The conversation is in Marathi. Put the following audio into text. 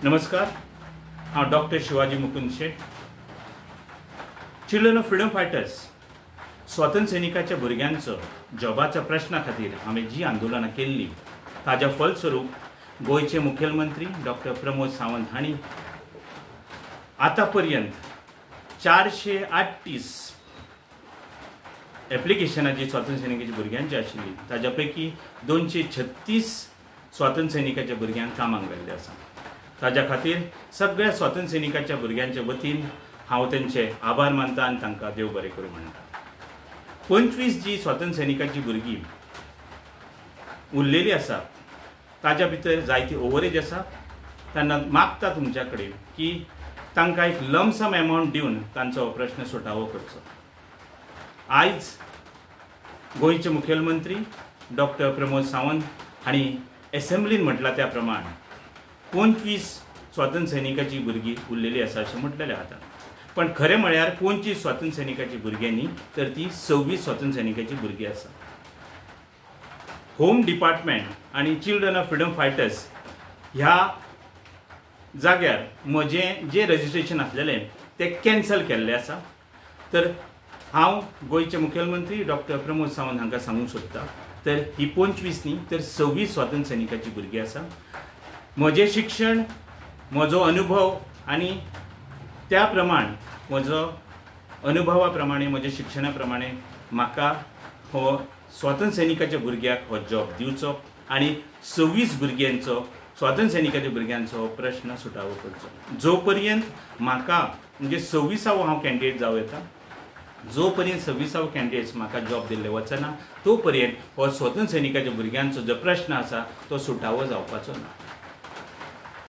नमस्कार, हांव doctor Shivaji Mukund Shet. Children of freedom fighters स्वातंत्र्य सैनिकाच्या भुरग्यांचो जॉबाच्या प्रश्ना खातीर हांवें जी आंदोलनां केल्ली ताच्या फलस्वरूप गोंयचे मुखेलमंत्री डॉक्टर प्रमोद सावंत हांणी आतां पर्यंत 438 एप्लिकेशनां जी स्वातंत्र्य सैनिकाच्या भुरग्यांची आशिल्ली ताच्या पैकी 236 स्वातंत्र्य सैनिकाच्या भुरग्यांक कामाक घाल्ले आसा. ताच्या खातीर सगळ्या स्वातंत्र्य सैनिकाच्या भुरग्यांच्या वतीन हांव तेंचे आभार मानता आनी तांकां देव बरें करूं म्हणटा. 25 जी स्वातंत्र्य सैनिकाची भुरगीं उरलेली आसा ताच्या भितर जायती ओवरेज आसा. तेन्ना मागता तुमच्या कडेन की तांकां एक लमसम एमावंट दिवन तांचो प्रश्न सुटावो करचो. आयज गोंयचे मुखेलमंत्री डॉक्टर प्रमोद सावंत हांणी एसेंब्लीन म्हटलां त्या प्रमाण 25 स्वातंत्र्य सैनिकाची भुरगीं उरलेली आसा अशें म्हटलेलें आतां. पण खरें म्हळ्यार 25 स्वातंत्र्य सैनिकाची भुरगीं न्ही, तर ती 26 स्वातंत्र्य सैनिकाची भुरगीं आसा. होम डिपार्टमेंट आनी चिल्ड्रन ऑफ फ्रीडम फायटर्स ह्या जाग्यार म्हजें जें रजिस्ट्रेशन आसलेलें तें कॅन्सल केल्लें आसा. तर हांव गोंयचे मुखेलमंत्री डॉक्टर प्रमोद सावंत हांकां सांगूंक सोदतां, तर ही 25 न्ही तर 26 स्वातंत्र्य सैनिकाची भुरगीं आसा. म्हजें शिक्षण, म्हजो अनुभव आनी त्या प्रमाण म्हजो अनुभवा प्रमाणे म्हज्या शिक्षणा प्रमाणे म्हाका हो स्वातंत्र्य सैनिकाच्या भुरग्याक हो जॉब दिवचो आनी 26 भुरग्यांचो स्वातंत्र्य सैनिकाच्या भुरग्यांचो हो प्रश्न सुटावो करचो. जो पर्यंत म्हाका म्हणजे 26वां हांव कॅन्डिडेट जावं येता, जो पर्यंत 26वां कॅन्डिडेट्स म्हाका जॉब दिल्ले वचना तो पर्यंत हो स्वातंत्र्य सैनिकाच्या भुरग्यांचो जो प्रश्न आसा तो सुटावो जावपाचो ना.